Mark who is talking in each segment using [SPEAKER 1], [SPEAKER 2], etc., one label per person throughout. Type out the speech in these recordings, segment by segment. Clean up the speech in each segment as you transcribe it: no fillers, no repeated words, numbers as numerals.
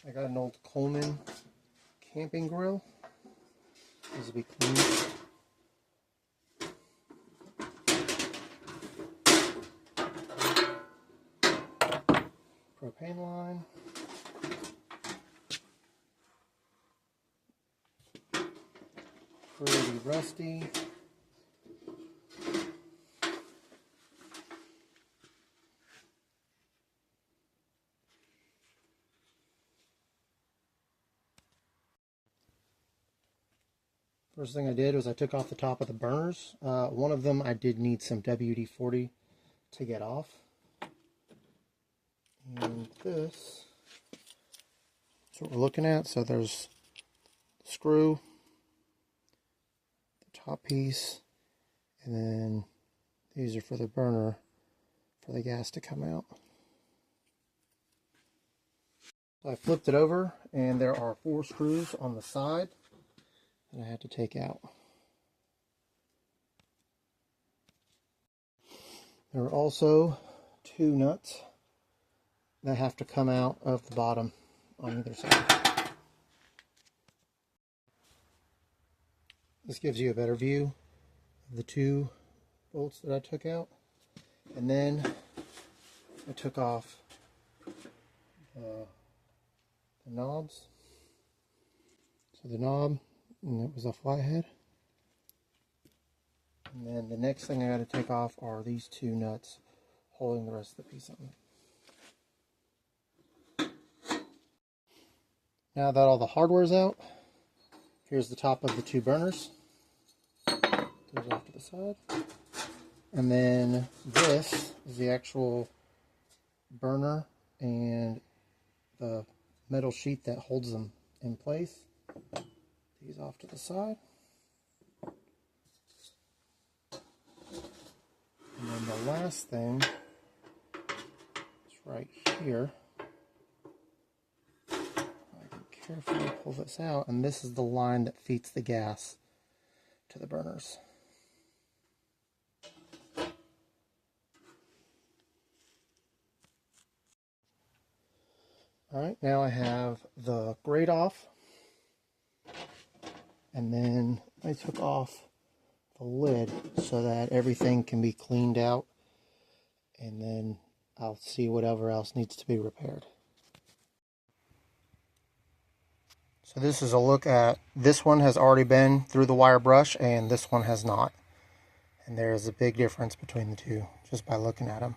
[SPEAKER 1] I got an old Coleman camping grill. This will be clean. Propane line. Pretty rusty. First thing I did was I took off the top of the burners. One of them I did need some WD-40 to get off. And this is what we're looking at. So there's the screw, the top piece, and then these are for the burner for the gas to come out. So I flipped it over and there are 4 screws on the side that I had to take out. There are also 2 nuts that have to come out of the bottom on either side. This gives you a better view of the 2 bolts that I took out. And then I took off the knobs. So the knob, and it was a flathead. And then the next thing I got to take off are these 2 nuts holding the rest of the piece on. Now that all the hardware's out, here's the top of the 2 burners. Goes off to the side. And then this is the actual burner and the metal sheet that holds them in place. These off to the side. And then the last thing is right here. I can carefully pull this out, and this is the line that feeds the gas to the burners. Alright, now I have the grate off, and then I took off the lid so that everything can be cleaned out, and then I'll see whatever else needs to be repaired. So this is a look at, this one has already been through the wire brush and this one has not. And there is a big difference between the 2 just by looking at them.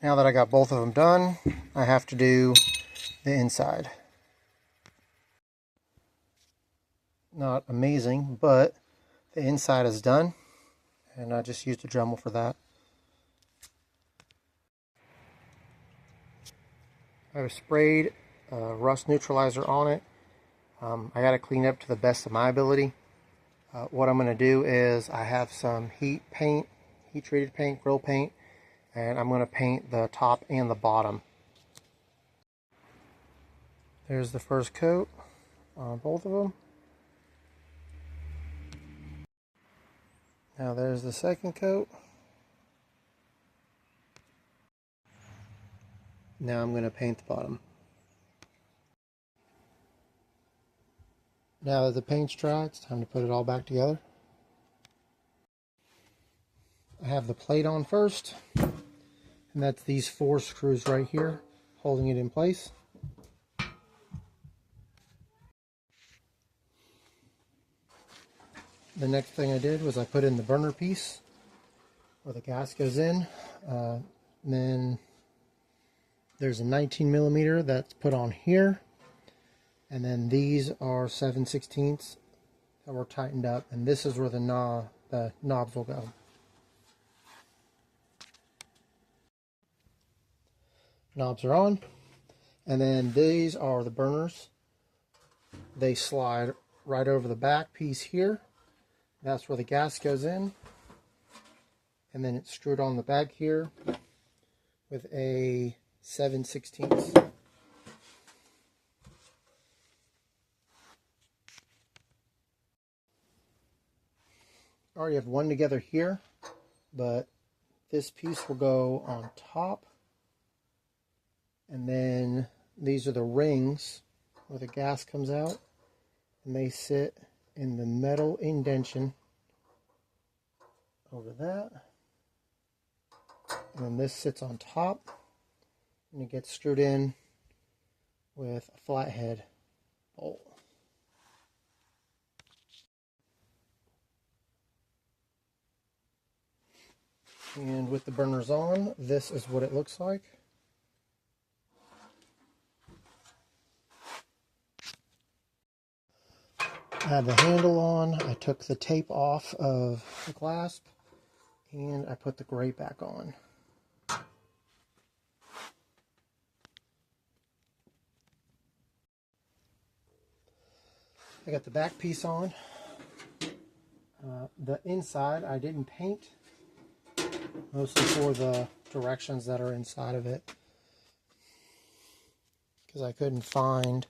[SPEAKER 1] Now that I got both of them done, I have to do the inside. Not amazing, but the inside is done, and I just used a Dremel for that. I've sprayed rust neutralizer on it. I got to clean up to the best of my ability. What I'm going to do is I have some heat treated paint, grill paint, and I'm going to paint the top and the bottom. There's the first coat on both of them. Now there's the second coat. Now I'm going to paint the bottom. Now that the paint's dry, it's time to put it all back together. I have the plate on first, and that's these 4 screws right here holding it in place. The next thing I did was I put in the burner piece where the gas goes in. Then there's a 19mm that's put on here, and then these are 7/16 that were tightened up, and this is where the knobs will go. Knobs are on, and then these are the burners. They slide right over the back piece here. That's where the gas goes in, and then it's screwed on the back here with a 7/16. I already have one together here, but this piece will go on top, And then these are the rings where the gas comes out, and they sit in the metal indentation over that. And then this sits on top, and it gets screwed in with a flathead bolt. And with the burners on, this is what it looks like. I had the handle on, I took the tape off of the clasp, and I put the grate back on. I got the back piece on. The inside I didn't paint, mostly for the directions that are inside of it, because I couldn't find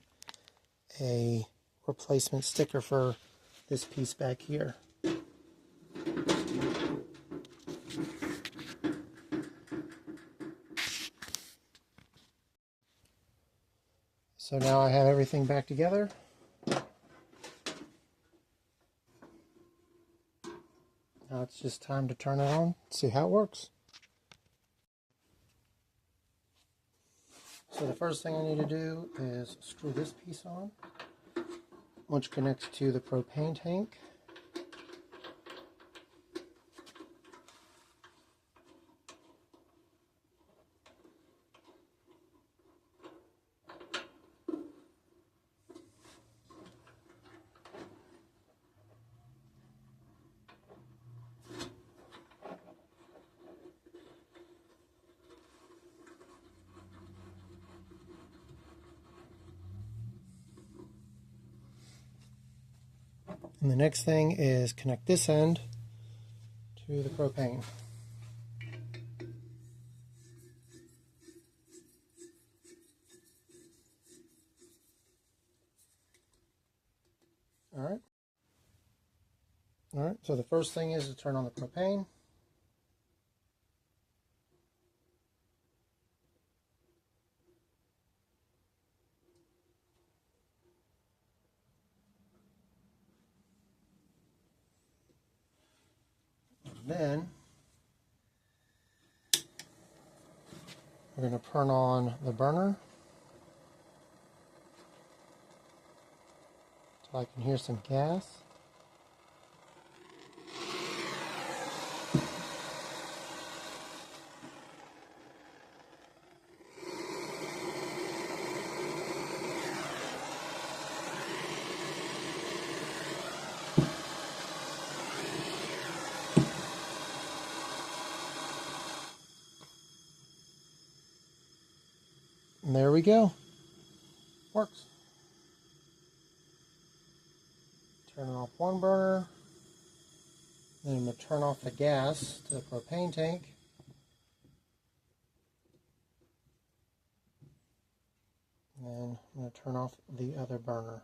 [SPEAKER 1] a replacement sticker for this piece back here. So now I have everything back together. Now it's just time to turn it on, see how it works. So the first thing I need to do is screw this piece on, which connects to the propane tank. And the next thing is connect this end to the propane. Alright, so the first thing is to turn on the propane. And then we're going to turn on the burner so I can hear some gas. And there we go. Works. Turn off one burner. Then I'm going to turn off the gas to the propane tank. And then I'm going to turn off the other burner.